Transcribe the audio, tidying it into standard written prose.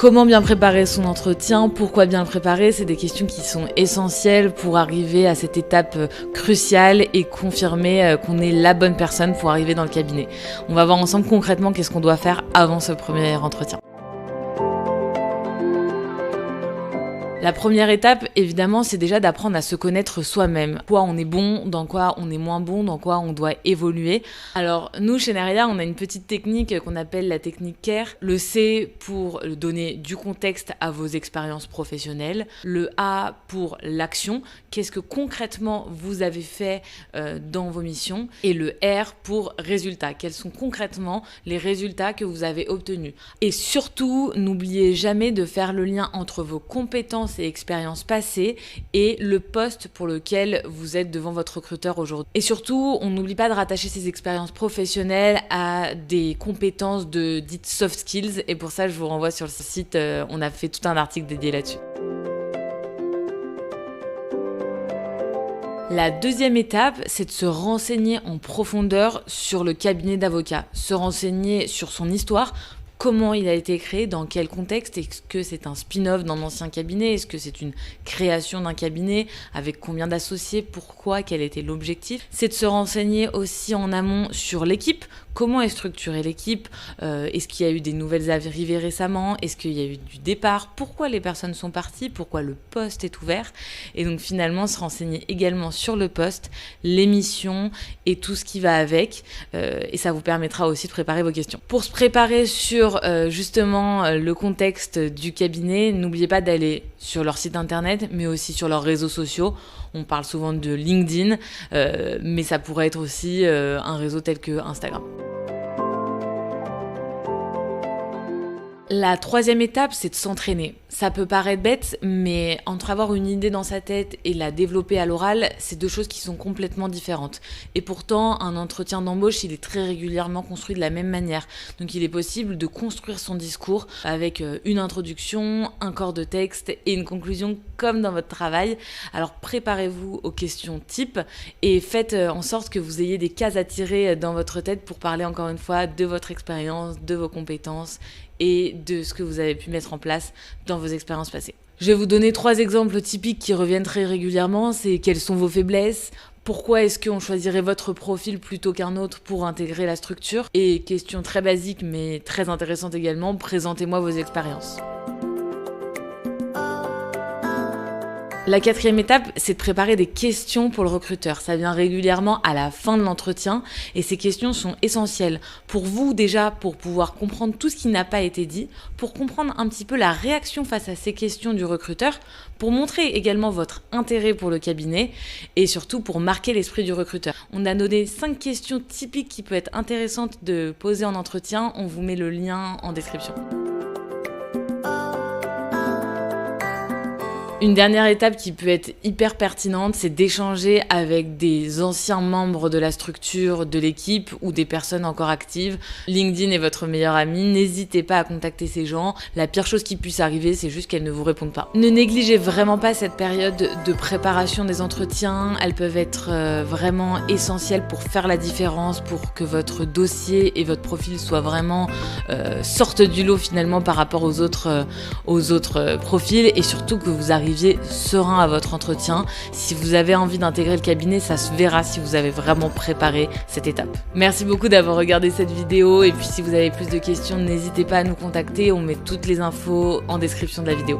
Comment bien préparer son entretien? Pourquoi bien le préparer? C'est des questions qui sont essentielles pour arriver à cette étape cruciale et confirmer qu'on est la bonne personne pour arriver dans le cabinet. On va voir ensemble concrètement qu'est-ce qu'on doit faire avant ce premier entretien. La première étape, évidemment, c'est déjà d'apprendre à se connaître soi-même. Quoi on est bon, dans quoi on est moins bon, dans quoi on doit évoluer. Alors, nous, chez Neria, on a une petite technique qu'on appelle la technique CARE. Le C pour donner du contexte à vos expériences professionnelles. Le A pour l'action. Qu'est-ce que concrètement vous avez fait dans vos missions? Et le R pour résultats. Quels sont concrètement les résultats que vous avez obtenus? Et surtout, n'oubliez jamais de faire le lien entre vos compétences et expériences passées et le poste pour lequel vous êtes devant votre recruteur aujourd'hui. Et surtout, on n'oublie pas de rattacher ces expériences professionnelles à des compétences dites soft skills, et pour ça, je vous renvoie sur le site, on a fait tout un article dédié là-dessus. La deuxième étape, c'est de se renseigner en profondeur sur le cabinet d'avocats, se renseigner sur son histoire. Comment il a été créé, dans quel contexte, est-ce que c'est un spin-off d'un ancien cabinet, est-ce que c'est une création d'un cabinet, avec combien d'associés, pourquoi, quel était l'objectif. C'est de se renseigner aussi en amont sur l'équipe, comment est structurée l'équipe, est-ce qu'il y a eu des nouvelles arrivées récemment, est-ce qu'il y a eu du départ, pourquoi les personnes sont parties, pourquoi le poste est ouvert, et donc finalement se renseigner également sur le poste, les missions et tout ce qui va avec, et ça vous permettra aussi de préparer vos questions. Pour se préparer sur justement le contexte du cabinet, n'oubliez pas d'aller sur leur site internet, mais aussi sur leurs réseaux sociaux. On parle souvent de LinkedIn, mais ça pourrait être aussi un réseau tel que Instagram. La troisième étape, c'est de s'entraîner. Ça peut paraître bête, mais entre avoir une idée dans sa tête et la développer à l'oral, c'est deux choses qui sont complètement différentes. Et pourtant, un entretien d'embauche, il est très régulièrement construit de la même manière. Donc il est possible de construire son discours avec une introduction, un corps de texte et une conclusion comme dans votre travail. Alors préparez-vous aux questions types et faites en sorte que vous ayez des cases à tirer dans votre tête pour parler encore une fois de votre expérience, de vos compétences et de ce que vous avez pu mettre en place dans vos expériences passées. Je vais vous donner 3 exemples typiques qui reviennent très régulièrement. C'est quelles sont vos faiblesses, pourquoi est-ce qu'on choisirait votre profil plutôt qu'un autre pour intégrer la structure, et question très basique mais très intéressante également, présentez-moi vos expériences. La quatrième étape, c'est de préparer des questions pour le recruteur. Ça vient régulièrement à la fin de l'entretien et ces questions sont essentielles pour vous déjà, pour pouvoir comprendre tout ce qui n'a pas été dit, pour comprendre un petit peu la réaction face à ces questions du recruteur, pour montrer également votre intérêt pour le cabinet et surtout pour marquer l'esprit du recruteur. On a donné 5 questions typiques qui peuvent être intéressantes de poser en entretien. On vous met le lien en description. Une dernière étape qui peut être hyper pertinente, c'est d'échanger avec des anciens membres de la structure, de l'équipe ou des personnes encore actives. LinkedIn est votre meilleur ami, n'hésitez pas à contacter ces gens. La pire chose qui puisse arriver, c'est juste qu'elles ne vous répondent pas. Ne négligez vraiment pas cette période de préparation des entretiens. Elles peuvent être vraiment essentielles pour faire la différence, pour que votre dossier et votre profil soient vraiment sortent du lot finalement par rapport aux autres profils, et surtout que vous arriviez serein à votre entretien. Si vous avez envie d'intégrer le cabinet, ça se verra si vous avez vraiment préparé cette étape. Merci beaucoup d'avoir regardé cette vidéo, et puis si vous avez plus de questions, n'hésitez pas à nous contacter, on met toutes les infos en description de la vidéo.